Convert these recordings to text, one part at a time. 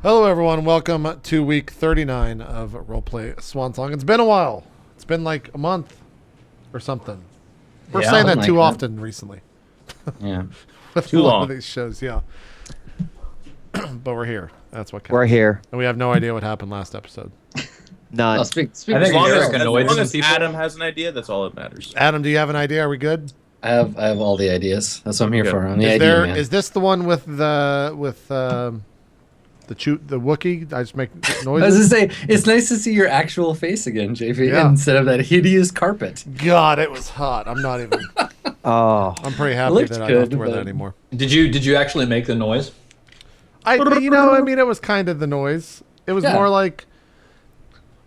Hello, everyone. Welcome to week 39 of RollPlay Swan Song. It's been a while. It's been like a month or something. We're saying that too often recently. Yeah. With Too a lot long. of these shows, yeah. But we're here. That's what counts. We're here. And we have no idea what happened last episode. None. Well, speak I as think long Eric as, annoyed as long some as people. Adam Adam has an idea. That's all that matters. Adam, do you have an idea? Are we good? I have all the ideas. That's what I'm here Good. for. I'm the Is idea man. this the one with the Wookiee? I just make I was noises. gonna say, it's nice to see your actual face again, JP, Yeah. instead of that hideous carpet. God, it was hot. I'm not even. Oh, I'm pretty happy looked that I don't have to good, wear that but- anymore. Did you actually make the noise? I mean, it was kind of the noise. It was Yeah. more like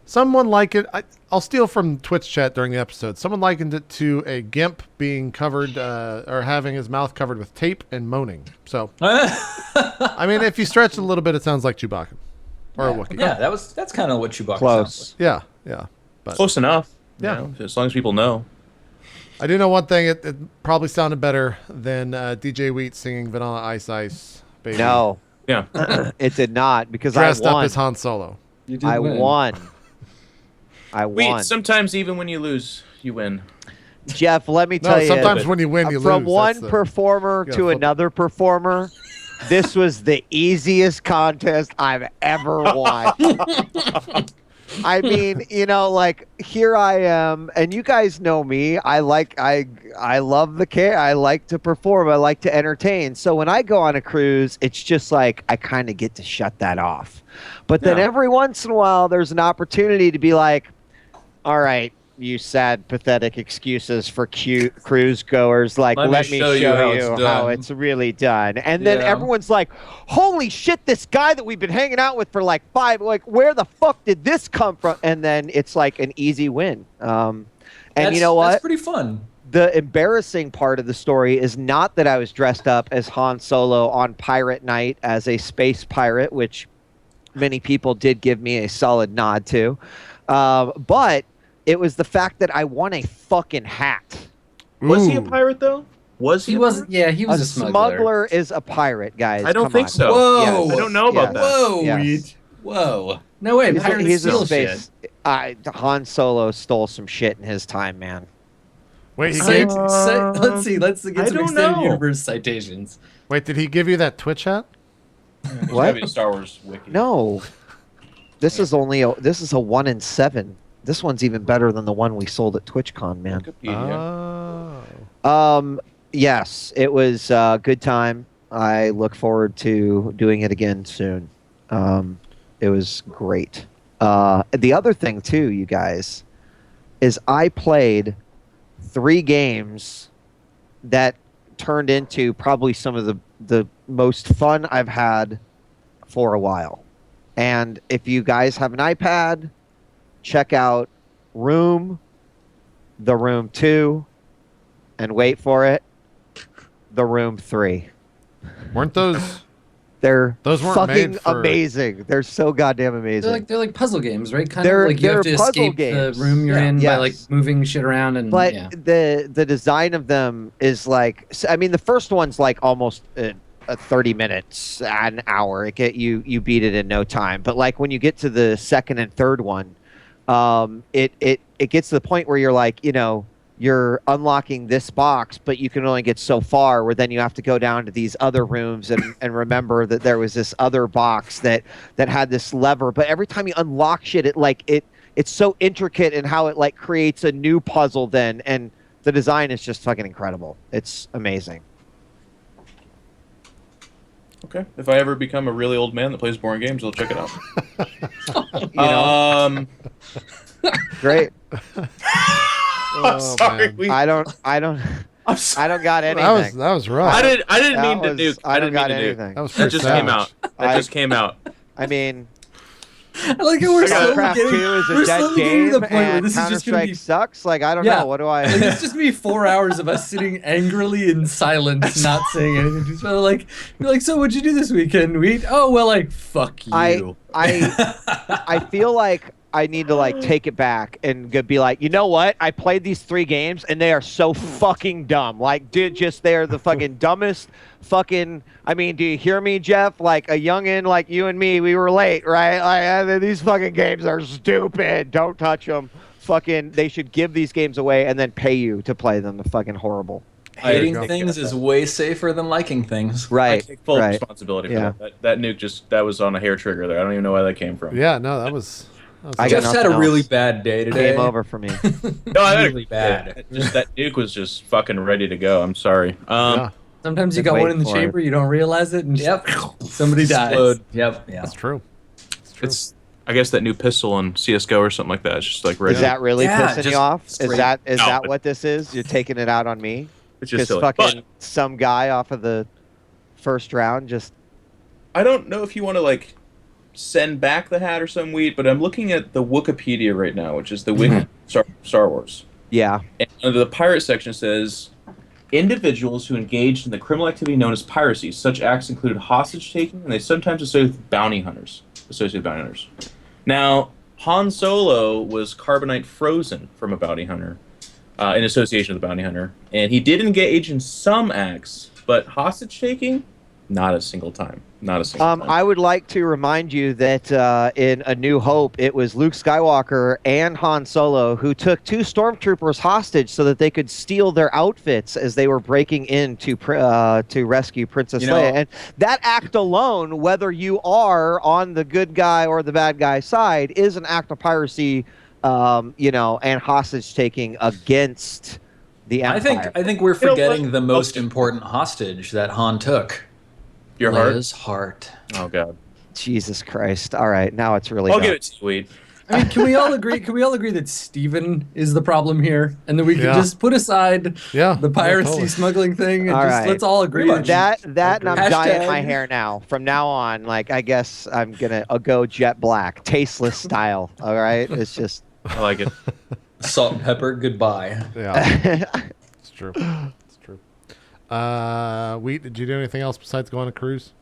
someone like it. I'll steal from Twitch chat during the episode. Someone likened it to a gimp being covered or having his mouth covered with tape and moaning. So, I mean, if you stretch it a little bit, it sounds like Chewbacca or a Wookiee. Yeah, that's kind of what Chewbacca Close. sounds Yeah. But Close enough. you Yeah. know, as long as people know. I do know one thing. It probably sounded better than djWHEAT singing Vanilla Ice Ice, baby. no, Yeah. it did not because Dressed I up won. as Han Solo. You did I win. won. I Wait, won. sometimes even when you lose, you win. Jeff, let me No, tell you. sometimes when you win, you from lose. one That's the- performer gotta to flip it. another performer, this was the easiest contest I've ever won. I mean, like here I am, and you guys know me. I love the care. I like to perform. I like to entertain. So when I go on a cruise, it's just like I kind of get to shut that off. But then Yeah. every once in a while, there's an opportunity to be like, all right, you sad, pathetic excuses for cute cruise goers. Like, let me show you how done." it's really done. And then Yeah. everyone's like, holy shit, this guy that we've been hanging out with for like where the fuck did this come from? And then it's like an easy win. And you know what? That's pretty fun. The embarrassing part of the story is not that I was dressed up as Han Solo on Pirate Night as a space pirate, which many people did give me a solid nod to. But it was the fact that I won a fucking hat. Was he a Ooh. pirate though? Was he? He a wasn't. pirate? Yeah, he was A a smuggler. is a pirate, guys. I don't Come think on. so. Whoa! I don't know about Yes. that. Whoa, Yes. Weed. Whoa. No way. Pirates He's a steal space. shit. Han Solo stole some shit in his time, man. Wait, Let's see. Let's get I some don't extended know. universe citations. wait, did he give you that Twitch hat? There's What? gotta be a Star Wars wiki. No, this is a 1 in 7. This one's even better than the one we sold at TwitchCon, man. Wikipedia. Oh. Yes, it was a good time. I look forward to doing it again soon. It was great. The other thing too, you guys, is I played 3 games that turned into probably some of the most fun I've had for a while. And if you guys have an iPad, check out The Room 2, and wait for it, The Room 3. Weren't those? They're Those weren't fucking made for- amazing. They're so goddamn amazing. They're like puzzle games, right? Kind They're- of like you have they're to puzzle escape games. the room you're Yeah. in by like Yes. moving shit around and But yeah. the design of them is like, I mean, the first one's like almost a 30 minutes, an hour. You beat it in no time. But like when you get to the second and third one, it gets to the point where you're like, you're unlocking this box, but you can only get so far, where then you have to go down to these other rooms and remember that there was this other box that had this lever. But every time you unlock shit, it's so intricate in how it like creates a new puzzle then, and the design is just fucking incredible. It's amazing. Okay. If I ever become a really old man that plays boring games, I'll check it out. Great. Oh, Sorry. man. We, I don't I'm sorry. got anything. That was rough. I didn't That mean to was- nuke. I I don't didn't got mean to nuke. anything. That was That pretty just savage. came out. That just came out. I mean, I like how we're so StarCraft getting, 2 is a we're dead slowly getting to the game, point where and this is just gonna Counter-Strike be sucks. Like, I don't Yeah. know. What do I... like, it's just gonna be 4 hours of us sitting angrily in silence, not saying anything. Just sort of like, you're like, so what'd you do this weekend? Oh well, like fuck you. I feel like I need to like take it back and be like, you know what? I played these 3 games and they are so fucking dumb. Like, dude, they're the fucking dumbest fucking. I mean, do you hear me, Geoff? Like a youngin' like you and me, we were late, right? Like these fucking games are stupid. Don't touch them. Fucking, they should give these games away and then pay you to play them. They're fucking horrible. Hating things is way safer than liking things. Right. I take full right. responsibility for Yeah. that nuke that was on a hair trigger there. I don't even know where that came from. Yeah, no, that was I got Jeff's had a nothing really else. bad day today. Game over for me. No, I Really bad. Just that nuke was just fucking ready to go. I'm sorry. yeah, Sometimes you Been got one in waiting the for chamber, you don't realize it, and Yep. somebody dies. Explode. Yep. Yeah. that's true. It's true. It's I guess that new pistol on CS:GO or something like that. It's just like ready. Is that really Yeah, pissing just you off? Is straight- that No, that but- what this is? You're taking it out on me? It's just Because silly. fucking But some guy off of the first round just. I don't know if you want to like send back the hat or some weed, but I'm looking at the Wikipedia right now, which is the Wiki Star Wars. Yeah. And under the pirate section says individuals who engaged in the criminal activity known as piracy. Such acts included hostage taking, and they sometimes associated with bounty hunters. Now, Han Solo was carbonite frozen from a bounty hunter, in association with a bounty hunter, and he did engage in some acts, but hostage taking, not a single time. Not a single time. I would like to remind you that in A New Hope, it was Luke Skywalker and Han Solo who took 2 stormtroopers hostage so that they could steal their outfits as they were breaking in to rescue Princess Leia. And that act alone, whether you are on the good guy or the bad guy side, is an act of piracy, and hostage taking against the Empire. I think we're You know what? forgetting the most important hostage that Han took. Your heart? Leia's heart. Oh, God. Jesus Christ! All right, now it's really. I'll dumb. give it to you, Weed. I mean, can we all agree? Can we all agree that Steven is the problem here, and that we can Yeah. just put aside Yeah, the piracy totally. smuggling thing, and All just right. let's all agree Pretty that much. That and I'm Hashtag- dyeing my hair now. From now on, like I guess I'm gonna go jet black, tasteless style. All right, it's just. I like it. Salt and pepper, goodbye. Yeah, it's true. It's true. Wheat, did you do anything else besides go on a cruise?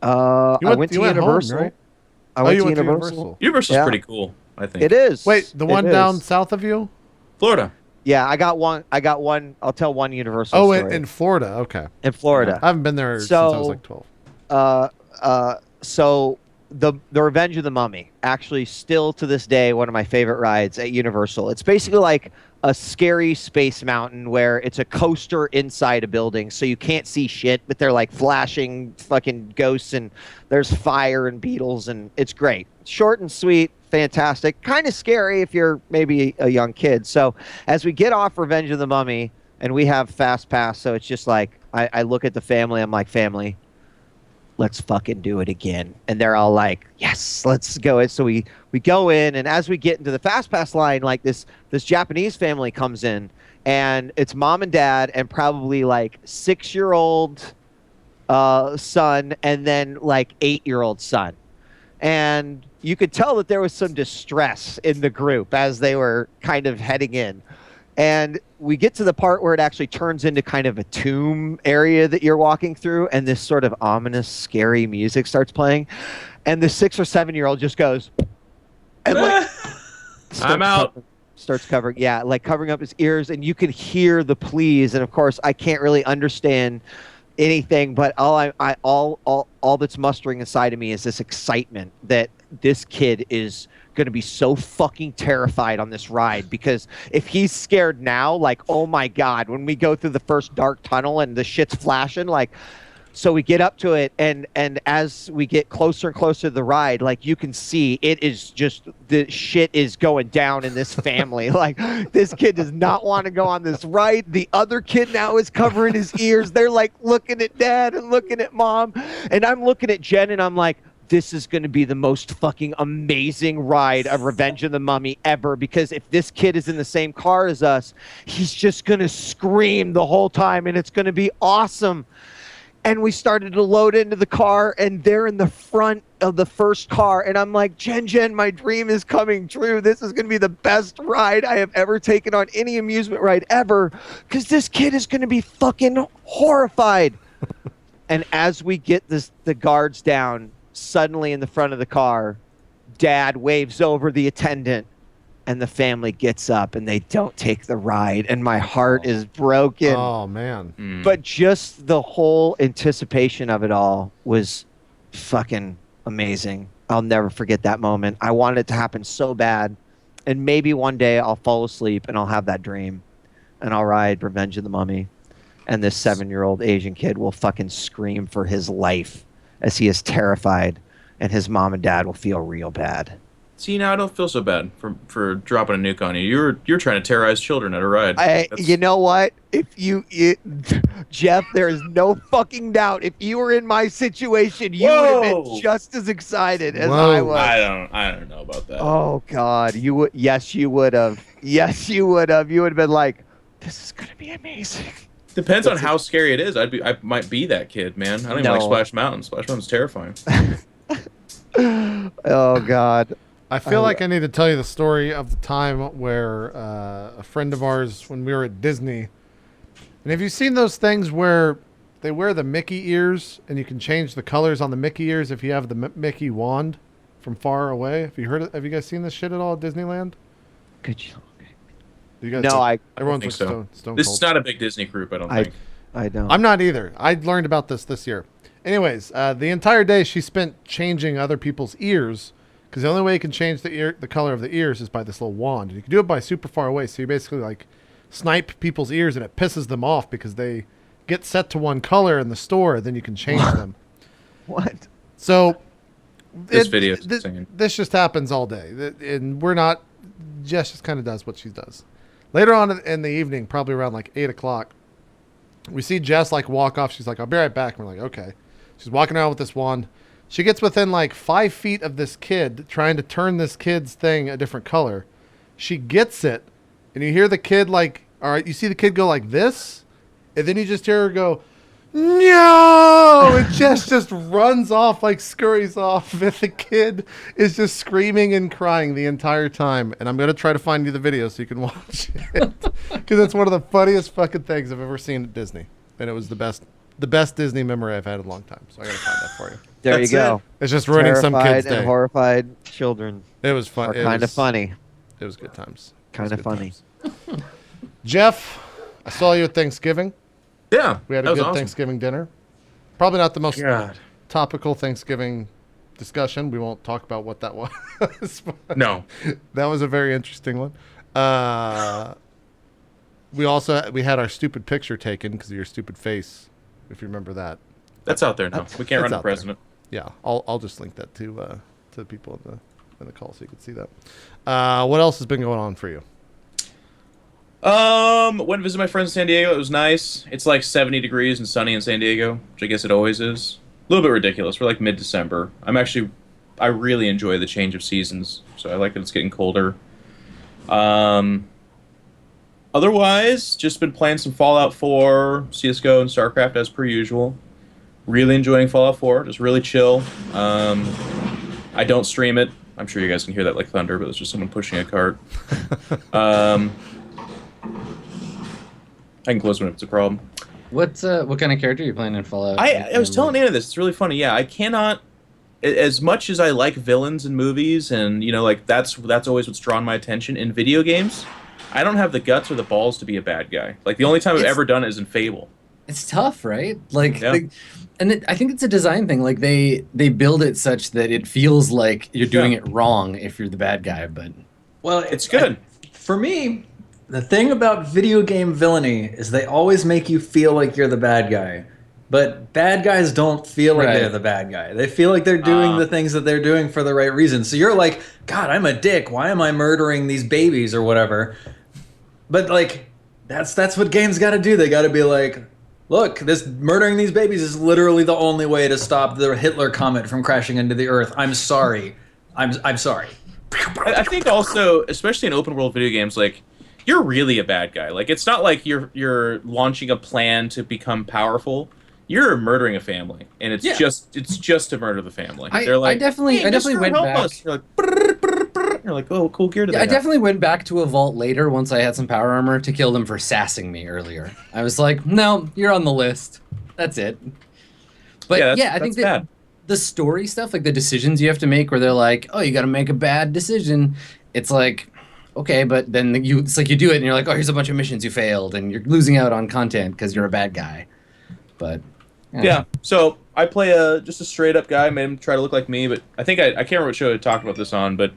I went to you went home, Universal. right? I went you to went to Universal. Universal's Yeah. pretty cool, I think. It is. Wait, the It one is. down south of you? Florida. Yeah, I got one. I'll tell one Universal Oh, story. in Florida. Okay. In Florida. I haven't been there since I was So- like 12. So the Revenge of the Mummy, actually still to this day one of my favorite rides at Universal. It's basically like a scary space mountain where it's a coaster inside a building, so you can't see shit, but they're like flashing fucking ghosts and there's fire and beetles, and it's great. Short and sweet, fantastic. Kind of scary if you're maybe a young kid. So as we get off Revenge of the Mummy, and we have Fast Pass, so it's just like I look at the family, I'm like, family, let's fucking do it again. And they're all like, yes, let's go. And so we go in, and as we get into the Fast Pass line, like this Japanese family comes in, and it's mom and dad and probably like 6-year-old son, and then like 8-year-old son. And you could tell that there was some distress in the group as they were kind of heading in. And we get to the part where it actually turns into kind of a tomb area that you're walking through, and this sort of ominous, scary music starts playing. And the 6 or 7-year-old just goes, and like, I'm out. starts covering, like covering up his ears, and you can hear the pleas. And of course, I can't really understand anything, but all that's mustering inside of me is this excitement that this kid is going to be so fucking terrified on this ride, because if he's scared now, like, oh my God, when we go through the first dark tunnel and the shit's flashing, like, so we get up to it, and as we get closer and closer to the ride, like, you can see it is just, the shit is going down in this family. Like, this kid does not want to go on this ride. The other kid now is covering his ears. They're like looking at dad and looking at mom, and I'm looking at Jen, and I'm like, this is going to be the most fucking amazing ride of Revenge of the Mummy ever, because if this kid is in the same car as us, he's just going to scream the whole time, and it's going to be awesome. And we started to load into the car, and they're in the front of the first car, and I'm like, Jen, my dream is coming true. This is going to be the best ride I have ever taken on any amusement ride ever, because this kid is going to be fucking horrified. And as we get the guards down, suddenly in the front of the car, Dad waves over the attendant, and the family gets up and they don't take the ride, and my heart is broken. Oh man. But just the whole anticipation of it all was fucking amazing. I'll never forget that moment. I wanted it to happen so bad, and maybe one day I'll fall asleep and I'll have that dream, and I'll ride Revenge of the Mummy, and this 7-year-old Asian kid will fucking scream for his life as he is terrified, and his mom and dad will feel real bad. See, now I don't feel so bad for dropping a nuke on you. You're trying to terrorize children at a ride. You know what? Geoff, there is no fucking doubt. If you were in my situation, you would have been just as excited as I was. I don't know about that. Oh God, you would. Yes, you would have. Yes, you would have. You would have been like, "This is gonna be amazing." Depends on how scary it is. I might be that kid, man. I don't even like Splash Mountain. Splash Mountain's terrifying. Oh God. I feel like I need to tell you the story of the time where a friend of ours, when we were at Disney, and have you seen those things where they wear the Mickey ears and you can change the colors on the Mickey ears if you have the Mickey wand from far away? Have you guys seen this shit at all at Disneyland? Good job. You guys No, everyone's think like so. stone This cold. is not a big Disney group, I don't think. I don't. I'm not either. I learned about this year. Anyways, the entire day she spent changing other people's ears, because the only way you can change the color of the ears is by this little wand. And you can do it by super far away. So you basically like snipe people's ears, and it pisses them off because they get set to one color in the store. Then you can change them. What? So This video is insane. this just happens all day, and we're not. Jess just kind of does what she does. Later on in the evening, probably around like 8:00, we see Jess like walk off. She's like, "I'll be right back." And we're like, "Okay." She's walking around with this wand. She gets within like 5 feet of this kid, trying to turn this kid's thing a different color. She gets it, and you hear the kid like, all right, you see the kid go like this, and then you just hear her go, "No!" And Jess just runs off, like scurries off, and the kid is just screaming and crying the entire time. And I'm going to try to find you the video so you can watch it, because it's one of the funniest fucking things I've ever seen at Disney. And it was the best Disney memory I've had in a long time. So I got to find that for you. There That's you go. it. It's just ruining some Terrified kid's and day. horrified children It was fun. are kind of funny. It was good times. Kind of funny. Jeff, I saw you at Thanksgiving. Yeah, We had that a was good awesome. Thanksgiving dinner. Probably not the most God. topical Thanksgiving discussion. We won't talk about what that was. But No. that was a very interesting one. We had our stupid picture taken because of your stupid face, if you remember that. That's out there now. We can't run That's for out there. president. Yeah, I'll just link that to the people in the call so you can see that. What else has been going on for you? Went to visit my friends in San Diego. It was nice. It's like 70 degrees and sunny in San Diego, which I guess it always is. A little bit ridiculous. We're like mid-December. I really enjoy the change of seasons, so I like that it's getting colder. Otherwise, just been playing some Fallout 4, CSGO, and StarCraft as per usual. Really enjoying Fallout 4. Just really chill. I don't stream it. I'm sure you guys can hear that like thunder, but it's just someone pushing a cart. I can close when it's a problem. What kind of character are you playing in Fallout? I was telling Anna this. It's really funny. Yeah, I cannot. As much as I like villains in movies, and like that's always what's drawn my attention in video games, I don't have the guts or the balls to be a bad guy. Like the only time I've ever done it is in Fable. It's tough, right? Like, Yeah. I think it's a design thing. Like they build it such that it feels like you're doing it wrong if you're the bad guy. But Well, It's good. For me, the thing about video game villainy is they always make you feel like you're the bad guy. But bad guys don't feel like Right. they're the bad guy. They feel like they're doing the things that they're doing for the right reason. So you're like, God, I'm a dick. Why am I murdering these babies or whatever? But like, that's what games got to do. They got to be like, look, this murdering these babies is literally the only way to stop the Hitler comet from crashing into the Earth. I'm sorry. I'm sorry. I think also, especially in open world video games, like you're really a bad guy. Like it's not like you're launching a plan to become powerful. You're murdering a family, and it's just to murder the family. They're like, I definitely "Hey, went help back. us." You're like, "Brr, brr, brr." You're like, oh, cool gear. I definitely went back to a vault later once I had some power armor to kill them for sassing me earlier. I was like, no, you're on the list. That's it. But Yeah, I think that's that bad. the story stuff, like the decisions you have to make, where they're like, oh, you got to make a bad decision. It's like, okay, but then it's like you do it, and you're like, oh, here's a bunch of missions you failed, and you're losing out on content because you're a bad guy. But yeah, so I play just a straight up guy. Made him try to look like me, but I think I can't remember what show I talked about this on. But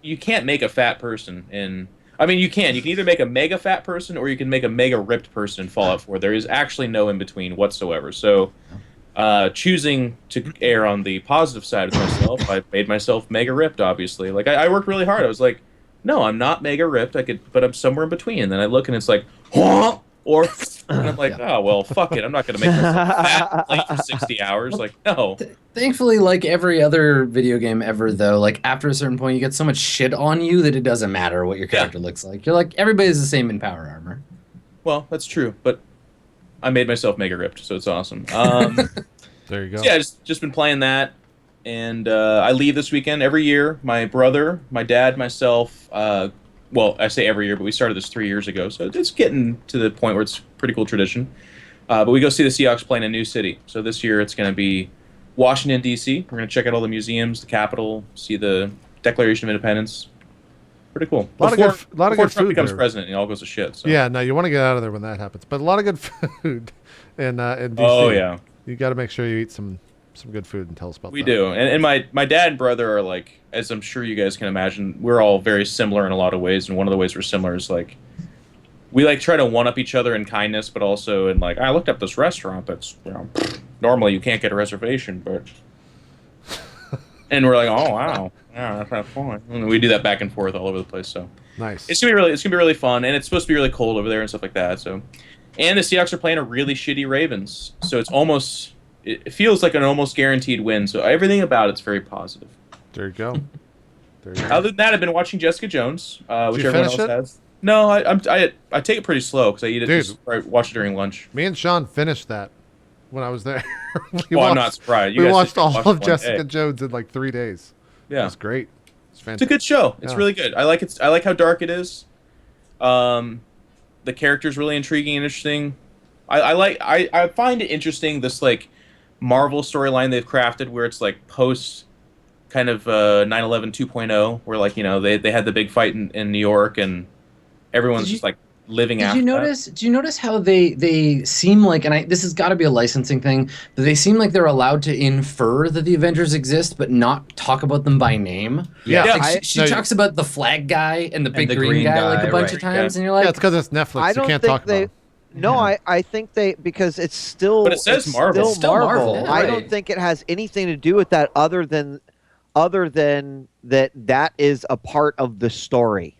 you can't make a fat person in. I mean, you can either make a mega fat person or you can make a mega ripped person in Fallout 4. There is actually no in between whatsoever. So, choosing to err on the positive side of myself, I made myself mega ripped. Obviously, like I worked really hard. I was like, no, I'm not mega ripped. But I'm somewhere in between. And then I look and it's like, huh? Or and I'm like, oh well, fuck it. I'm not gonna make myself fat late for 60 hours. Like, no. Thankfully, like every other video game ever, though, like after a certain point, you get so much shit on you that it doesn't matter what your character looks like. You're like, everybody's the same in power armor. Well, that's true, but I made myself mega ripped, so it's awesome. There you go. So yeah, just been playing that, and I leave this weekend every year. My brother, my dad, myself. Well, I say every year, but we started this 3 years ago, so it's getting to the point where it's a pretty cool tradition. But we go see the Seahawks play in a new city. So this year it's going to be Washington, D.C. We're going to check out all the museums, the Capitol, see the Declaration of Independence. Pretty cool. A lot of good Trump food becomes there. president, it all goes to shit. So. Yeah, no, you want to get out of there when that happens. But a lot of good food in DC. Oh, yeah. You got to make sure you eat some good food and tell us about that. We do. And my dad and brother are like, as I'm sure you guys can imagine, we're all very similar in a lot of ways. And one of the ways we're similar is like, we like try to one-up each other in kindness, but also in like, I looked up this restaurant that's, normally you can't get a reservation, but... and we're like, oh, wow. Yeah, that's not fun. And we do that back and forth all over the place, so... Nice. It's gonna be really fun, and it's supposed to be really cold over there and stuff like that, so... And the Seahawks are playing a really shitty Ravens, so it's almost... It feels like an almost guaranteed win, so everything about it's very positive. There you go. Other than that, I've been watching Jessica Jones, which you everyone finish else it? has. No, I take it pretty slow because I eat it. Dude. Watch it during lunch. Me and Sean finished that when I was there. I'm not surprised. We watched all of one Jessica day. Jones in like 3 days. Yeah, It was great. It's it's a fantastic. good show. It's Yeah. really good. I like it. I like how dark it is. The character's really intriguing and interesting. I find it interesting, this like Marvel storyline they've crafted where it's like post kind of 9/11 2.0, where like, you know, they had the big fight in New York and everyone's just like living after Did you notice how they seem like, and this has got to be a licensing thing, but they seem like they're allowed to infer that the Avengers exist, but not talk about them by name. Yeah. Like she talks about the flag guy and the big the green green guy like guy, a bunch right, of times, yeah. and you're like, Yeah, it's because it's Netflix. I You don't can't think talk they. about it. No, Yeah. I think they, because it's still. But it says it's Marvel. Still It's still Marvel. Marvel, I right. don't think it has anything to do with that other than that is a part of the story.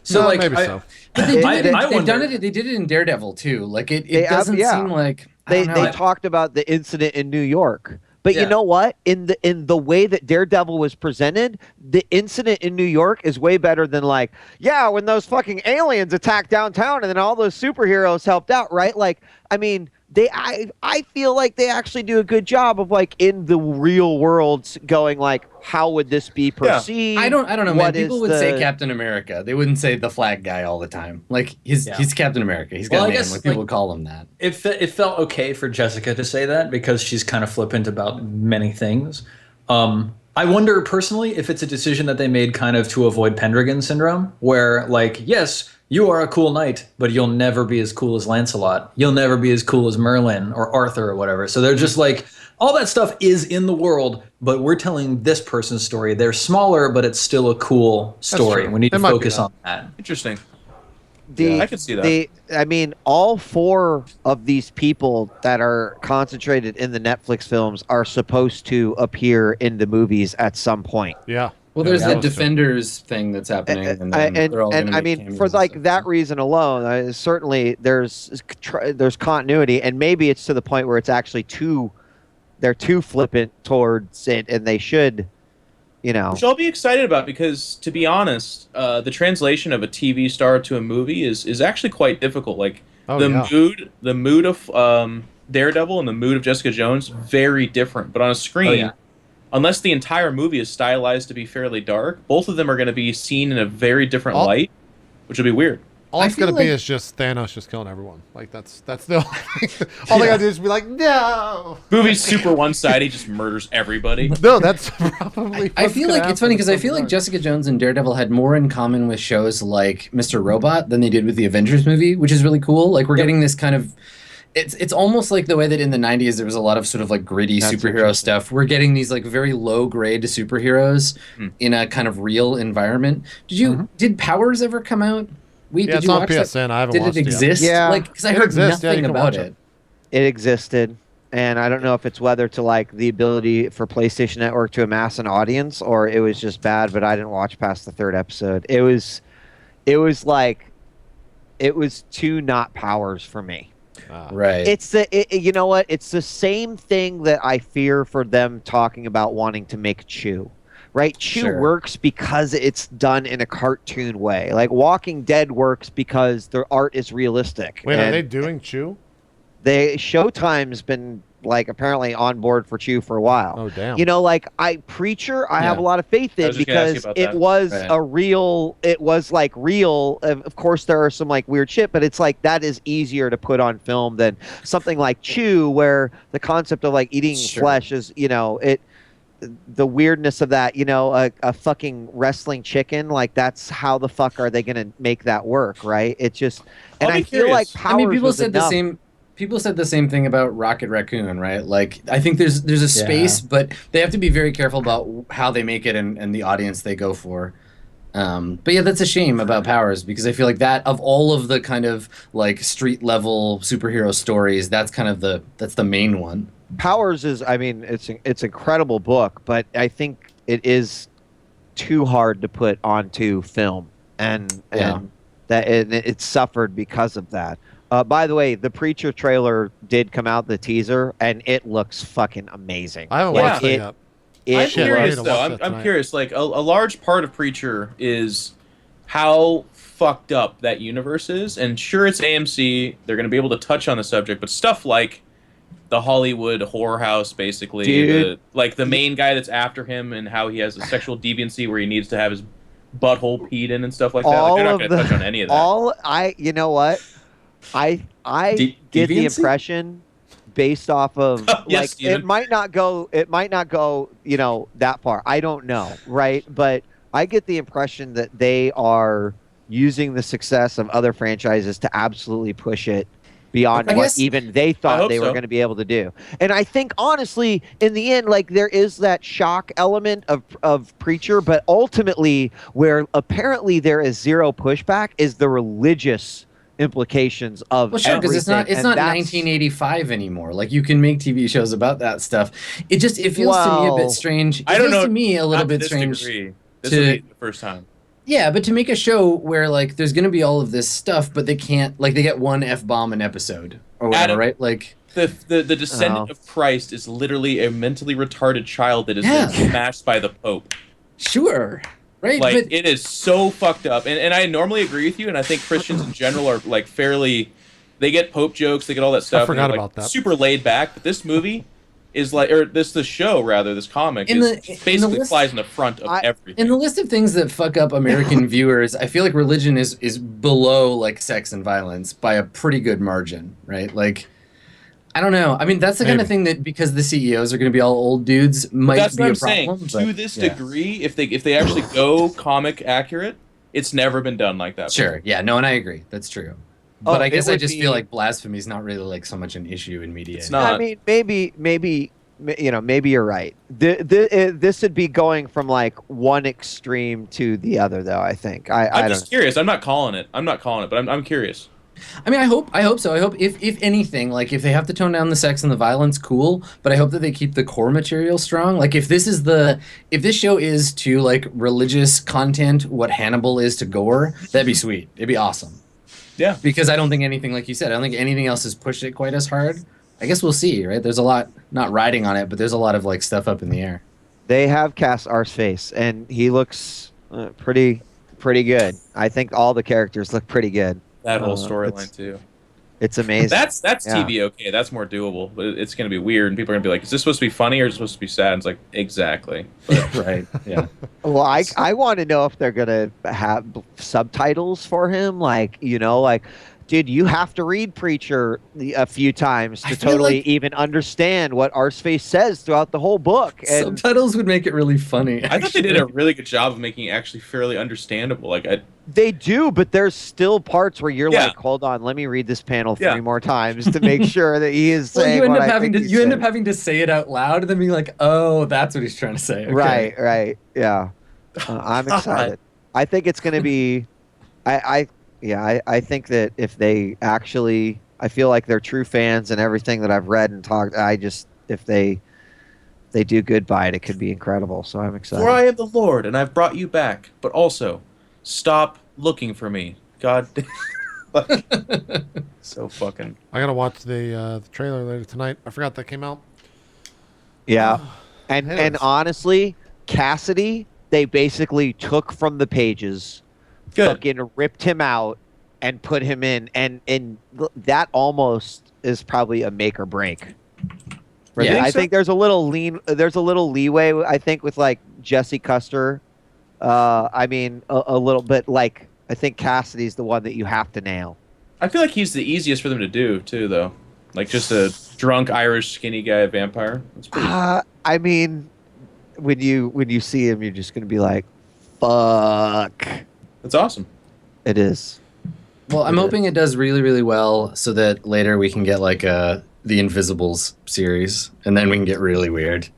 So No, like, maybe so. but they I did wonder- it. They did it in Daredevil too. Like it They have- doesn't yeah. seem like They I don't know. they talked about the incident in New York. But Yeah. you know what? In the way that Daredevil was presented, the incident in New York is way better than like, yeah, when those fucking aliens attacked downtown and then all those superheroes helped out, right? Like, I mean, I feel like they actually do a good job of like in the real world going like, how would this be perceived? I don't know, man. What People is would say the- Captain America. They wouldn't say the flag guy all the time. Like he's Captain America. He's got Well, a I name. guess, Like people like- would call him that. it felt okay for Jessica to say that because she's kind of flippant about many things. I wonder personally if it's a decision that they made kind of to avoid Pendragon syndrome, where like, yes, you are a cool knight, but you'll never be as cool as Lancelot. You'll never be as cool as Merlin or Arthur or whatever. So they're just like, all that stuff is in the world, but we're telling this person's story. They're smaller, but it's still a cool story. true. We need It to might be focus that. on that. Interesting. The, I can see that. I mean, all four of these people that are concentrated in the Netflix films are supposed to appear in the movies at some point. Yeah. Well, there's Yeah, the that was true. Defenders thing that's happening, and then they're all and gonna I make mean, cameos for and like stuff. that reason alone, certainly there's continuity, and maybe it's to the point where it's actually they're too flippant towards it, and they should, you know. Which I'll be excited about because, to be honest, the translation of a TV star to a movie is actually quite difficult. Like Oh, the yeah. mood of Daredevil and the mood of Jessica Jones, very different. But on a screen, yeah. unless the entire movie is stylized to be fairly dark, both of them are going to be seen in a very different light, which will be weird. All I it's gonna feel be like- is just Thanos just killing everyone. Like that's the only thing. All they gotta do is be like, no. Movie's super one-sided. He just murders everybody. No, that's probably. I what's feel gonna like it's happen funny in because I some feel like regard. Jessica Jones and Daredevil had more in common with shows like Mr. Robot than they did with the Avengers movie, which is really cool. Like we're getting this kind of it's almost like the way that in the 90s there was a lot of sort of like gritty That's superhero interesting. stuff. We're getting these like very low grade superheroes in a kind of real environment. Did Powers ever come out? Yeah, Did it's you on watch that? PSN. I haven't Did watched it it yet. exist? Yeah. Like because I It heard exists. Yeah, you nothing can about watch it. It existed, and I don't know if it's whether to like the ability for PlayStation Network to amass an audience or it was just bad, but I didn't watch past the 3rd episode. It was too not Powers for me. Right. It's you know what? It's the same thing that I fear for them talking about wanting to make Chew. Right? Chew Sure. works because it's done in a cartoon way. Like Walking Dead works because their art is realistic. Wait, are And they doing Chew? Showtime's been like apparently on board for Chew for a while. Oh damn. You know, like Preacher, I have Yeah. a lot of faith I in was just gonna ask you because about it that. was Right. it was like real. Of course, there are some like weird shit, but it's like that is easier to put on film than something like Chew, where the concept of like eating Sure. flesh is, the weirdness of that, a fucking wrestling chicken, like that's how the fuck are they going to make that work, right? It just, and I'll be I feel like curious. Powers I mean, people was said enough. the same. People said the same thing about Rocket Raccoon, right? Like, I think there's a space, but they have to be very careful about how they make it and the audience they go for. But yeah, that's a shame about Powers because I feel like that of all of the kind of like street level superhero stories, that's the main one. Powers is, I mean, it's incredible book, but I think it is too hard to put onto film, and that it suffered because of that. By the way, the Preacher trailer did come out, the teaser, and it looks fucking amazing. I haven't Yeah. watched it yet. I'm Shit, I curious need to though. watch I'm that tonight. curious. Like a large part of Preacher is how fucked up that universe is, and sure, it's AMC. They're going to be able to touch on the subject, but stuff like the Hollywood horror house, basically, Dude. the main guy that's after him, and how he has a sexual deviancy where he needs to have his butthole peed in and stuff like that. Like, they're not going to touch on any of that. You know what? I get the deviancy? impression based off of Yes, like Steven. it might not go that far. I don't know, right? But I get the impression that they are using the success of other franchises to absolutely push it beyond I what guess- even they I thought hope they were so. going to be able to do. And I think honestly, in the end, like there is that shock element of Preacher, but ultimately where apparently there is zero pushback is the religious implications of Well, sure, because it's not everything, and that's- 1985 anymore. Like you can make TV shows about that stuff. It feels to me a Well, bit strange. It I don't feels know. to me a little Not to bit this strange. degree. This to- will be the first time. Yeah, but to make a show where like there's gonna be all of this stuff, but they can't like they get one F-bomb an episode or whatever, Adam, right? Like The descendant Oh. of Christ is literally a mentally retarded child that is Yeah. been smashed by the Pope. sure. Right? Like, but it is so fucked up. And I normally agree with you, and I think Christians in general are, like, fairly... They get Pope jokes, they get all that stuff. forgot and they're, about that. Super laid back, but this movie is like... Or this show, rather, this comic, In the basically list- flies in the front of everything. in the list of things that fuck up American viewers, I feel like religion is below like sex and violence by a pretty good margin, right? Like I don't know. I mean, that's the kind of thing that because the CEOs are going to be all old dudes might That's be what a I'm problem. saying. To this degree, if they actually go comic accurate, it's never been done like that. Sure. Yeah. No, and I agree. That's true. Oh, But I it guess I would just be- feel like blasphemy is not really like so much an issue in media. It's not. I mean, maybe maybe you're right. This would be going from like one extreme to the other, though. I think I I'm don't. just curious. I'm not calling it, but I'm curious. I mean, I hope so. I hope if anything, like if they have to tone down the sex and the violence, cool. But I hope that they keep the core material strong. Like if this show is to like religious content what Hannibal is to gore, that'd be sweet. It'd be awesome. Yeah. Because I don't think anything, like you said, I don't think anything else has pushed it quite as hard. I guess we'll see, right? There's a lot not riding on it, but there's a lot of like stuff up in the air. They have cast Arseface, and he looks pretty good. I think all the characters look pretty good. That whole it's- storyline too. It's amazing. That's Yeah. TV okay. That's more doable. But it's going to be weird, and people are going to be like, "Is this supposed to be funny or is it supposed to be sad?" And it's like, exactly. But, Right. Yeah. Well, I want to know if they're gonna have subtitles for him. Like, dude, you have to read Preacher a few times I to feel totally like- even understand what Arseface says throughout the whole book. And Subtitles would make it really funny. I thought they did a actually. really good job of making it actually fairly understandable. Like, they do, but there's still parts where you're Yeah. like, hold on, let me read this panel Yeah. 3 more times to make sure that he is Well, saying you end what up I having think to he end up said. having to say it out loud and then being like, "Oh, that's what he's trying to say." Okay. Right, yeah. I'm excited. I think it's going to be. I think that if they actually, I feel like they're true fans and everything that I've read and talked. If they do good by it, it could be incredible. So I'm excited. for I am the Lord, and I've brought you back. But also, stop looking for me. God. So fucking. I gotta watch the trailer later tonight. I forgot that came out. Yeah, and Yes. honestly, Cassidy, they basically took from the pages, Good. fucking ripped him out, and put him in, and that almost is probably a make or break. Yeah. I think there's a little leeway. I think with like Jesse Custer, I mean a little bit. Like I think Cassidy's the one that you have to nail. I feel like he's the easiest for them to do too, though. Like just a drunk Irish skinny guy vampire. That's pretty. I mean, when you see him, you're just gonna be like, "Fuck!" That's awesome. It is. Well, I'm hoping it does really, really well so that later we can get like the Invisibles series, and then we can get really weird.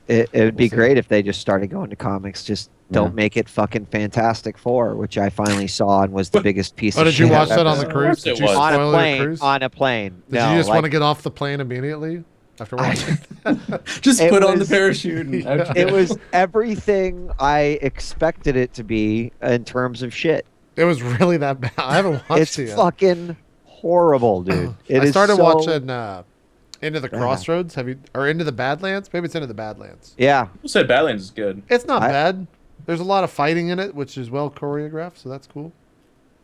It would be see. great if they just started going to comics. Just don't make it fucking Fantastic Four, which I finally saw and was the biggest piece Oh, of did you shit watch I've that on ever the Of cruise? course Did it you was. on a spoil your plane. cruise? On a plane. Did you just want to get off the plane immediately after watching? Just It put on the was- parachute. And out you It go. was everything I expected it to be in terms of shit. It was really that bad. I haven't watched It's it yet. fucking horrible, dude. I It started is so- watching Into the Crossroads. Or Into the Badlands? Maybe it's Into the Badlands. Yeah, People said Badlands is good. It's not I- bad. There's a lot of fighting in it, which is well choreographed, so that's cool.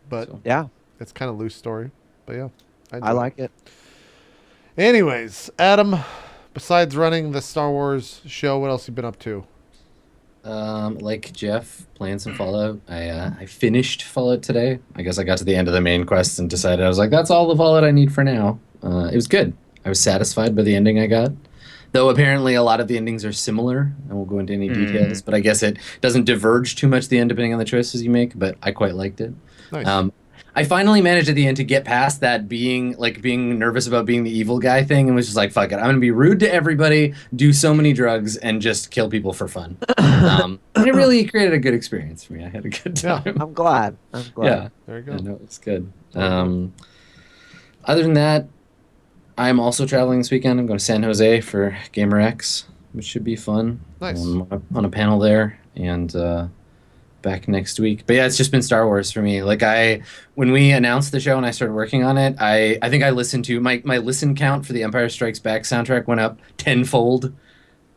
But yeah, it's kind of loose story. But yeah, I enjoy like it. Anyways, Adam, besides running the Star Wars show, what else you been up to? Like Geoff, playing some Fallout. I finished Fallout today. I guess I got to the end of the main quest and decided I was like, that's all the Fallout I need for now. It was good. I was satisfied by the ending I got. Though apparently a lot of the endings are similar. I won't go into any details, but I guess it doesn't diverge too much the end depending on the choices you make, but I quite liked it. Nice. I finally managed at the end to get past that being nervous about being the evil guy thing and was just like, fuck it. I'm going to be rude to everybody, do so many drugs, and just kill people for fun. And it really created a good experience for me. I had a good Yeah. time. I'm glad. Yeah. There you go. Yeah, no, it's good. Other than that, I'm also traveling this weekend. I'm going to San Jose for GamerX, which should be fun. Nice. On a panel there, and back next week. But yeah, it's just been Star Wars for me. Like when we announced the show and I started working on it, I think I listened to my listen count for the Empire Strikes Back soundtrack went up tenfold.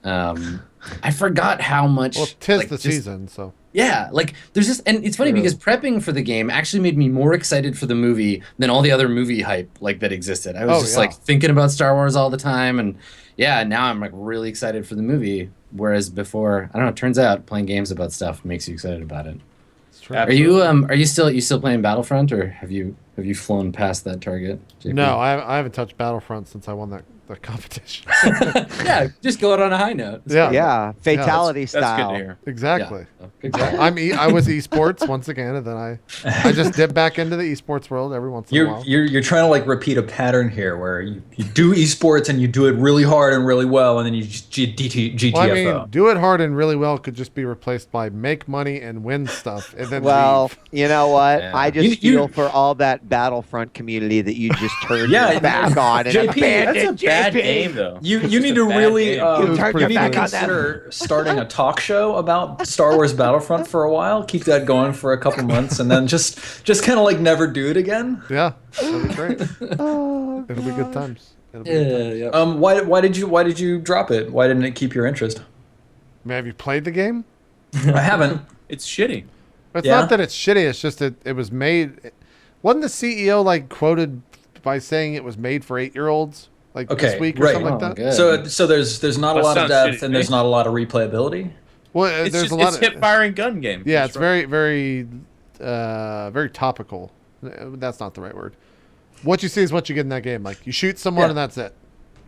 I forgot how much. Well, tis like, the just- season, so. Yeah, like there's just, and it's funny because prepping for the game actually made me more excited for the movie than all the other movie hype like that existed. I was just like thinking about Star Wars all the time, and yeah, now I'm like really excited for the movie. Whereas before, I don't know. It turns out playing games about stuff makes you excited about it. It's true. Are you still playing Battlefront, or have you flown past that target, JP? No, I haven't touched Battlefront since I won that competition. Yeah, just go out on a high note. It's Yeah. fine. Yeah, fatality That's good style. to hear. Exactly. Yeah. Exactly. I was esports once again, and then I just dip back into the esports world every once in a while. You're trying to like repeat a pattern here where you do esports and you do it really hard and really well, and then you just GTFO. Well, I mean, do it hard and really well could just be replaced by make money and win stuff, and then Well, leave. you know what? Yeah. I just You- feel for all that Battlefront community that you just turned Yeah, your back on and JP, abandoned. That's a bad JP. game, though. You It's need just to a bad really game. It was turn pretty your you need back to on that. consider starting a talk show about Star Wars Battlefront for a while. Keep that going for a couple months, and then just kind of like never do it again. Yeah, that'd be great. Oh, It'll be good times. It'll be good times. Yeah. Why did you drop it? Why didn't it keep your interest? I mean, have you played the game? I haven't. It's shitty. It's Yeah. not that it's shitty. It's just that it was made. Wasn't the CEO like quoted by saying it was made for 8-year-olds like this week or right. something like that? Good. So there's not a That lot of sounds depth shitty, and there's eh? not a lot of replayability. Well, It's there's just a lot it's of hip firing gun game. yeah. It's very very topical. That's not the right word. What you see is what you get in that game. Like you shoot someone and that's it.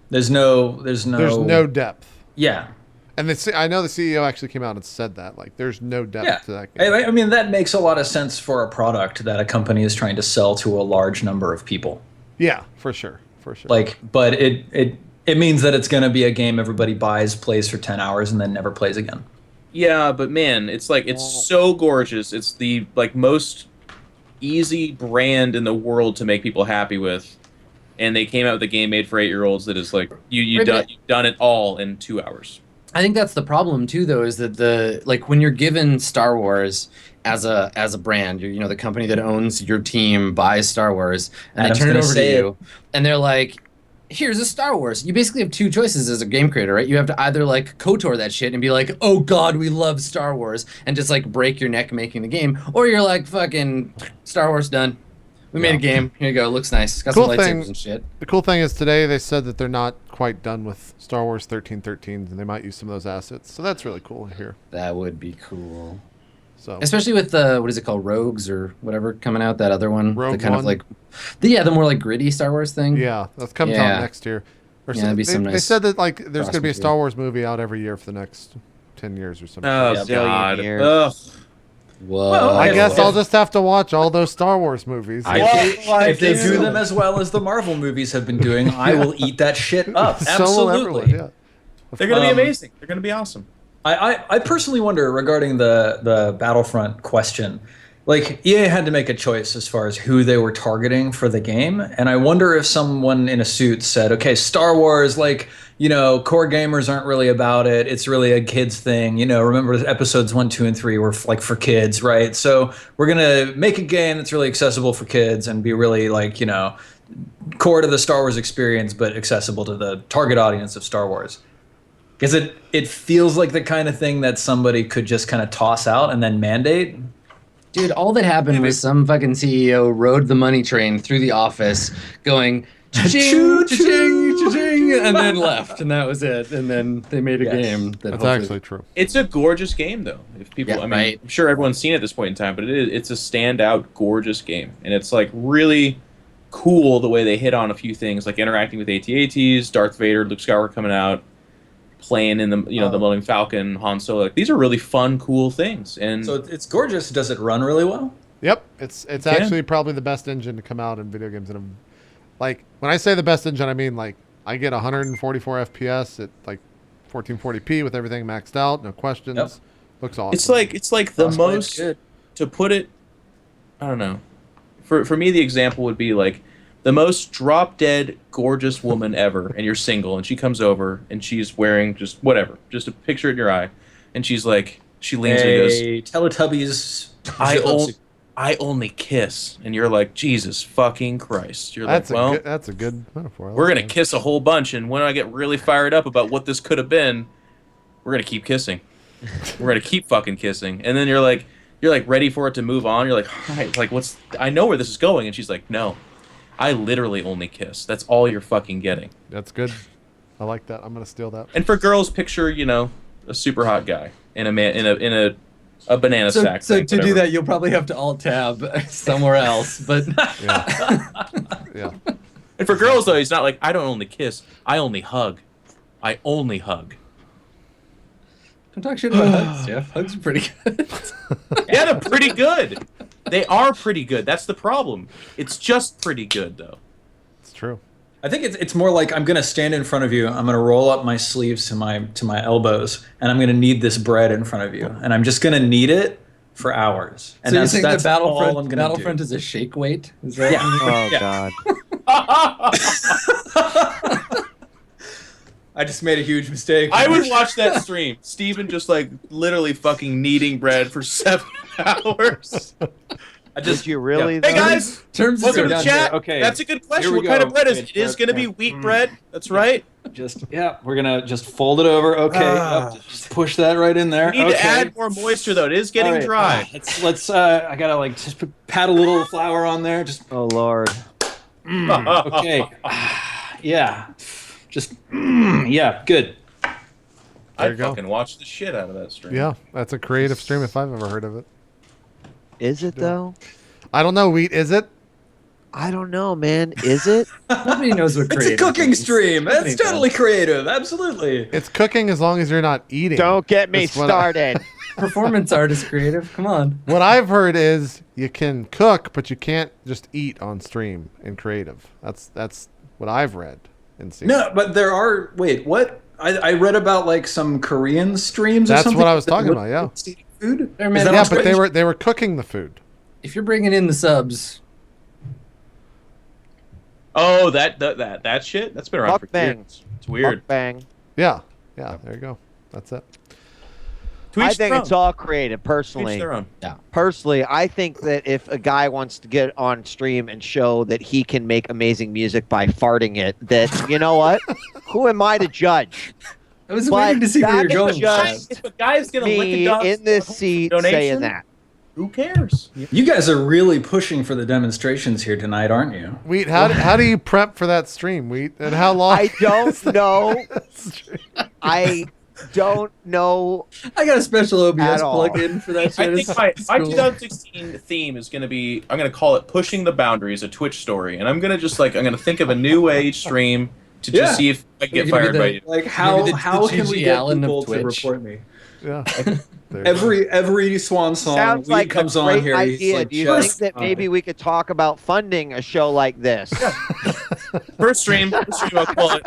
There's no There's no depth. yeah. And I know the CEO actually came out and said that. Like there's no depth to that game. I mean, that makes a lot of sense for a product that a company is trying to sell to a large number of people. Yeah, for sure. For sure. Like, but it means that it's going to be a game everybody buys, plays for 10 hours, and then never plays again. Yeah, but man, it's like it's so gorgeous. It's the like most easy brand in the world to make people happy with. And they came out with a game made for 8-year-olds that is like you've done it all in 2 hours. I think that's the problem too, though, is that when you're given Star Wars as a brand, you're, the company that owns your team buys Star Wars, and they turn it over to you, and they're like, "Here's a Star Wars." You basically have two choices as a game creator, right? You have to either like KOTOR that shit and be like, "Oh God, we love Star Wars," and just like break your neck making the game, or you're like, "Fucking Star Wars done. We made a game. Here you go. Looks nice. Got some lightsabers and shit." The cool thing is today they said that they're not quite done with Star Wars 1313, and they might use some of those assets. So that's really cool to hear. That would be cool. So especially with the what is it called, Rogues or whatever coming out, that other one, Rogue the kind One? of like, the more like gritty Star Wars thing. yeah, that's coming out next year. Or that'd be they, some they nice said that like there's going to be a cross-country. Star Wars movie out every year for the next 10 years or something. Oh Yeah, God! billion years. Ugh. Whoa. Well, I guess yeah. I'll just have to watch all those Star Wars movies. If they do them as well as the Marvel movies have been doing, I will eat that shit up. So will everyone, Absolutely. yeah. They're gonna be amazing. They're gonna be awesome. I personally wonder regarding the Battlefront question. Like, EA had to make a choice as far as who they were targeting for the game, and I wonder if someone in a suit said, "Okay, Star Wars, like, core gamers aren't really about it. It's really a kids thing. Remember episodes 1, 2, and 3 were like for kids, right? So we're gonna make a game that's really accessible for kids and be really like, core to the Star Wars experience, but accessible to the target audience of Star Wars." Because it feels like the kind of thing that somebody could just kind of toss out and then mandate. Dude, all that happened was some fucking CEO rode the money train through the office going cha-ching, cha-ching, cha-ching, and then left, and that was it. And then they made a game. That's actually true. It's a gorgeous game, though. If people, Yeah, I mean, right. I'm sure everyone's seen it at this point in time, but it's a standout, gorgeous game, and it's like really cool the way they hit on a few things, like interacting with AT-ATs, Darth Vader, Luke Skywalker coming out, playing in the the Millennium Falcon, Han Solo. Like, these are really fun, cool things, and So it's gorgeous. Does it run really well? Yep, it's actually probably the best engine to come out in video games. And like when I say the best engine, I mean like I get 144 FPS at like 1440p with everything maxed out, no questions. Yep. Looks awesome. it's like the Crossplay's most good. to put it. I don't know. For me, the example would be like the most drop dead gorgeous woman ever, and you're single, and she comes over and she's wearing just whatever, just a picture in your eye, and she's like, she leans and goes, Teletubbies. I only kiss, and you're like, Jesus fucking Christ. You're that's like, well, that's a good metaphor. I we're like gonna that. kiss a whole bunch, and when I get really fired up about what this could have been, we're gonna keep kissing. We're gonna keep fucking kissing, and then you're like ready for it to move on. You're like, all right, like I know where this is going, and she's like, no, I literally only kiss. That's all you're fucking getting. That's good. I like that. I'm gonna steal that. And for girls, picture a super hot guy in a banana sack. So thing, to do whatever. that, you'll probably have to alt tab somewhere else. But Yeah. And for girls though, he's not like, I don't only kiss, I only hug. I only hug. don't talk shit about hugs, Jeff. Hugs are pretty good. Yeah, they're pretty good. They are pretty good. That's the problem. It's just pretty good though. It's true. I think it's more like I'm gonna stand in front of you. I'm gonna roll up my sleeves to my elbows, and I'm gonna knead this bread in front of you, and I'm just gonna knead it for hours. And So you that's, think that's that all I'm gonna Battlefront do. is a shake weight? Is that Oh Yeah. God. I just made a huge mistake. I would watch that stream. Steven just like literally fucking kneading bread for 7 hours. Did you really? Hey though? guys, Terms welcome to down the chat. here. Okay, That's a good question. here we What kind go. of bread is it? Wait, It is going to be wheat bread. That's right. Just we're gonna just fold it over. Okay, just push that right in there. We need to add more moisture though. It is getting dry. Let's. I gotta like just pat a little flour on there. Just Oh Lord. okay. Yeah. Just yeah. Good. There you I'd go. fucking watch the shit out of that stream. Yeah, that's a creative stream if I've ever heard of it. Is it though? I don't know, Wheat. Is it? I don't know, man. Is it? Nobody knows what It's a creative cooking is. stream. That's Nobody totally does. creative. Absolutely. It's cooking as long as you're not eating. Don't get me That's what started. Performance art is creative. Come on. What I've heard is you can cook, but you can't just eat on stream in creative. That's what I've read and seen. No, but there are. Wait, what? I read about like some Korean streams. Or That's something what I was that talking would- about, yeah. Food. They're Is meant- that Yeah, on but Twitch? they were cooking the food. If you're bringing in the subs, Oh, that shit. That's been around for Mukbang. years. It's weird. Bang. Yeah, there you go. That's it. To I each think their it's own. all creative, To each personally. their own. Personally, I think that if a guy wants to get on stream and show that he can make amazing music by farting it, that, you know what? Who am I to judge? I was But waiting to see where you're that going. is with just- that. If a guy's gonna lick a Me dog in this seat donation, saying that. who cares? You guys are really pushing for the demonstrations here tonight, aren't you? Wheat, how do you prep for that stream, Wheat? And how long? I don't know. I don't know. I got a special OBS At all. plug-in for that shit. I think It's my cool. 2016 theme is gonna be, I'm gonna call it "Pushing the Boundaries," a Twitch story, and I'm gonna think of a new way each stream to just Yeah. see if I can get You're gonna fired be by the- you. Like Maybe the how can we G.G. get Allen of people to Twitch. report me? Yeah. There you go. Every Swan Song Sounds Weed like comes a on great here. he's idea. like, Do you just, think that maybe we could talk about funding a show like this? First stream I'll call it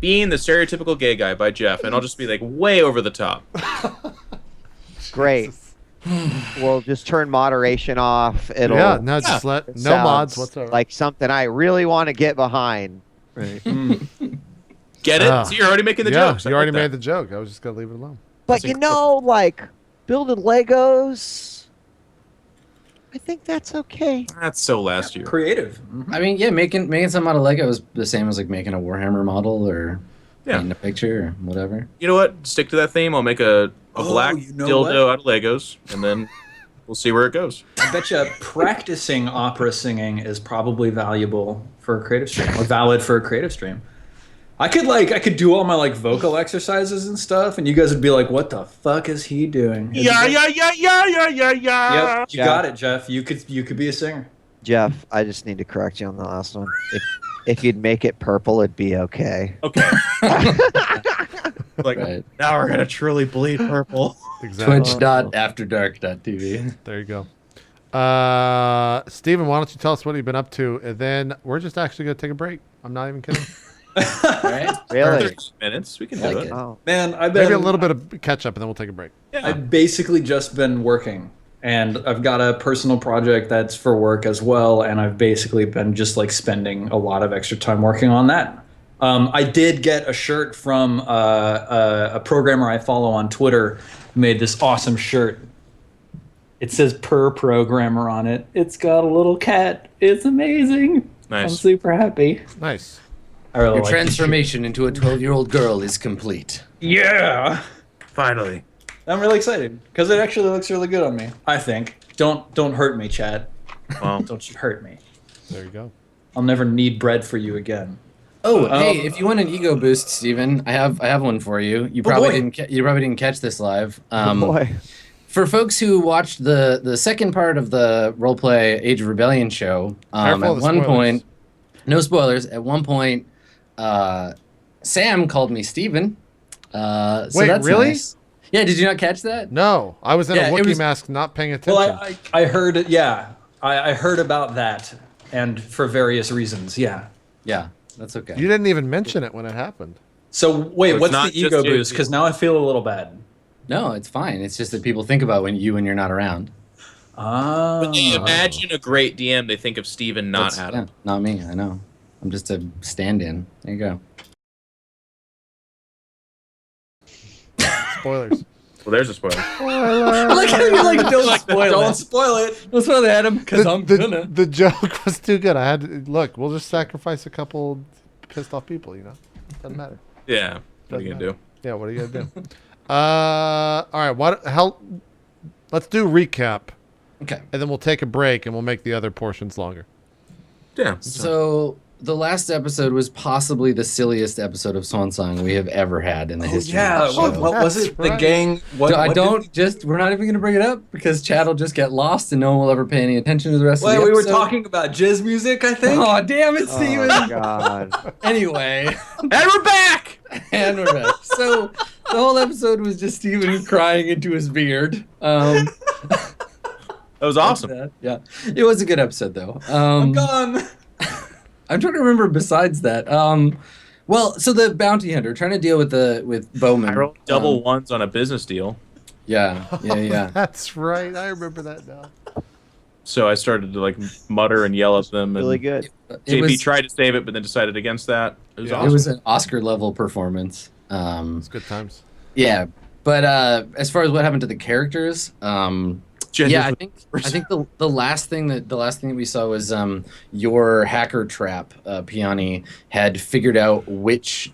"Being the Stereotypical Gay Guy" by Geoff, and I'll just be like way over the top. Great. We'll just turn moderation off. It'll Yeah, no, just let no sounds mods whatsoever. like something I really want to get behind. Right. Get it? Ah. See, you're already making the Yeah, jokes. you already made the joke. I was just gonna leave it alone. But you know, like building Legos, I think that's okay. That's so last year. creative. I mean, yeah, making something out of Lego is the same as like making a Warhammer model or Yeah. painting a picture or whatever. You know what? Stick to that theme. I'll make a black you know dildo out of Legos, and then we'll see where it goes. I bet you practicing opera singing is probably valuable for a creative stream, or valid for a creative stream. I could do all my like vocal exercises and stuff, and you guys would be like, "What the fuck is he doing?" Yeah. Yep, you Yeah. got it, Geoff. You could be a singer. Jeff, I just need to correct you on the last one. If you'd make it purple, it'd be okay. Okay. Like Right. now we're gonna truly bleed purple. Exactly. Twitch.afterdark.tv. There you go. Steven, why don't you tell us what you've been up to, and then we're just actually gonna take a break. I'm not even kidding. Right? Really? 30 minutes. We can do Like it. it. Oh. Man, I've been Maybe a little bit of catch up, and then we'll take a break. Yeah. I've basically just been working, and I've got a personal project that's for work as well, and I've basically been just like spending a lot of extra time working on that. I did get a shirt from a programmer I follow on Twitter who made this awesome shirt. It says "per programmer" on it. It's got a little cat. It's amazing. I'm Nice. super happy. Nice. I really Your like transformation into a 12-year-old girl is complete. it. Yeah. Finally. I'm really excited because it actually looks really good on me. I think. Don't hurt me, Chad. Well, Don't you hurt me. There you go. I'll never need bread for you again. Oh, hey! If you want an ego boost, Steven, I have one for you. You probably boy. didn't catch this live. Boy. For folks who watched the second part of the roleplay Age of Rebellion show, Careful at of the one spoilers. point, no spoilers. At one point, Sam called me Steven. So Wait, that's really? nice. Yeah, did you not catch that? No, I was in Yeah, a it Wookiee was- mask, not paying attention. Well, I heard it. Yeah, I heard about that, and for various reasons. Yeah. Yeah, that's okay. You didn't even mention it when it happened. So wait, it's what's not the just ego you. boost? Because now I feel a little bad. No, it's fine. It's just that people think about when you're not around. Ah. when they imagine a great DM, they think of Steven, not That's- Adam. yeah, not me. I know. I'm just a stand-in. There you go. Spoilers. Well, there's a spoiler. I like how you're like, don't spoil Don't it. spoil it. Don't spoil it, Adam, because I'm gonna. The joke was too good. I had to look. We'll just sacrifice a couple pissed off people. Doesn't matter. Yeah. What are you gonna do? Yeah. What are you gonna do? All right. Let's do recap, Okay. and then we'll take a break, and we'll make the other portions longer. Yeah. So the last episode was possibly the silliest episode of Swan Song we have ever had in the history of the show. What was That's it? The right. gang. What? I what don't just. We're not even going to bring it up because Chad will just get lost and no one will ever pay any attention to the rest of Wait, the we were episode. talking about jizz music, I think. Oh damn it, Steven! Oh God. Anyway, And we're back. and we're back. So the whole episode was just Steven crying into his beard. That was awesome. Yeah, it was a good episode though. I'm gone. I'm trying to remember besides that. Well, so the bounty hunter trying to deal with Bowman. I rolled double ones on a business deal. Yeah. That's right. I remember that now. So I started to like mutter and yell at them. And Really good. JP tried to save it, but then decided against that. It was Yeah. awesome. It was an Oscar level performance. It's good times. Yeah, but as far as what happened to the characters, yeah, I think the last thing that we saw was your hacker trap, Piani, had figured out which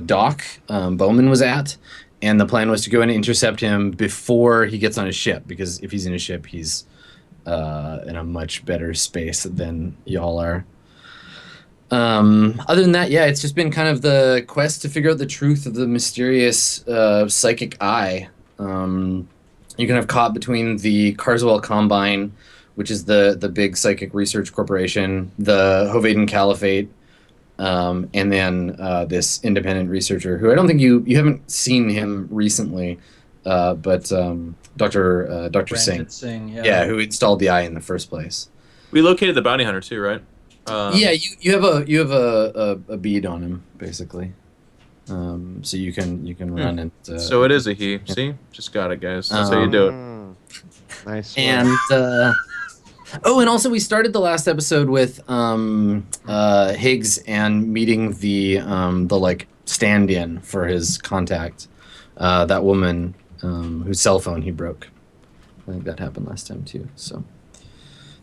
dock Bowman was at, and the plan was to go and intercept him before he gets on his ship, because if he's in his ship, he's in a much better space than y'all are. Other than that, yeah, it's just been kind of the quest to figure out the truth of the mysterious psychic eye. You can have caught between the Carswell Combine, which is the big psychic research corporation, the Hovaden Caliphate, and then this independent researcher who I don't think you haven't seen him recently, but Dr. Brandon Singh. yeah. Who installed the eye in the first place. We located the bounty hunter too, right? Yeah, you have a bead on him basically, so you can run and. So it is a he. See, just got it, guys. That's how you do it. Nice. And and also we started the last episode with Higgs and meeting the stand-in for his contact, that woman whose cell phone he broke. I think that happened last time too. So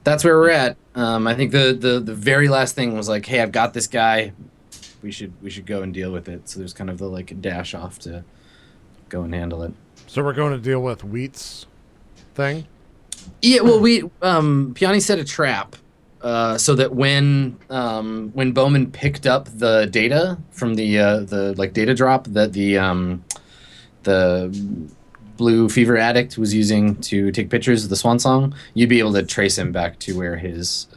that's where we're at. I think the very last thing was like, hey, I've got this guy. We should go and deal with it. So there's kind of the dash off to go and handle it. So we're going to deal with Wheat's thing. Yeah, well, Piani set a trap so that when Bowman picked up the data from the data drop that the Blue Fever addict was using to take pictures of the Swan Song, you'd be able to trace him back to where his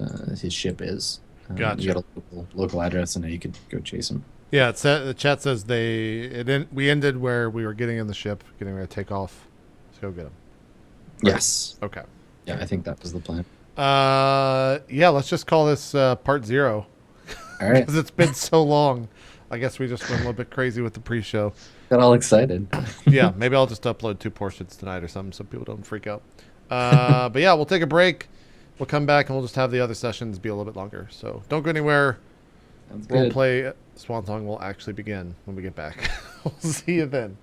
ship is. Gotcha. You got a local address, and now you could go chase him. Yeah, the chat says we ended where we were getting in the ship, getting ready to take off. Let's go get him. Yes. Okay. Yeah, I think that was the plan. Yeah, let's just call this part 0. All right. Because it's been so long. I guess we just went a little bit crazy with the pre-show. Got all excited. Yeah, maybe I'll just upload 2 portions tonight or something so people don't freak out. But yeah, we'll take a break. We'll come back and we'll just have the other sessions be a little bit longer. So don't go anywhere. Sounds good. Roleplay Swan Song will actually begin when we get back. We'll see you then.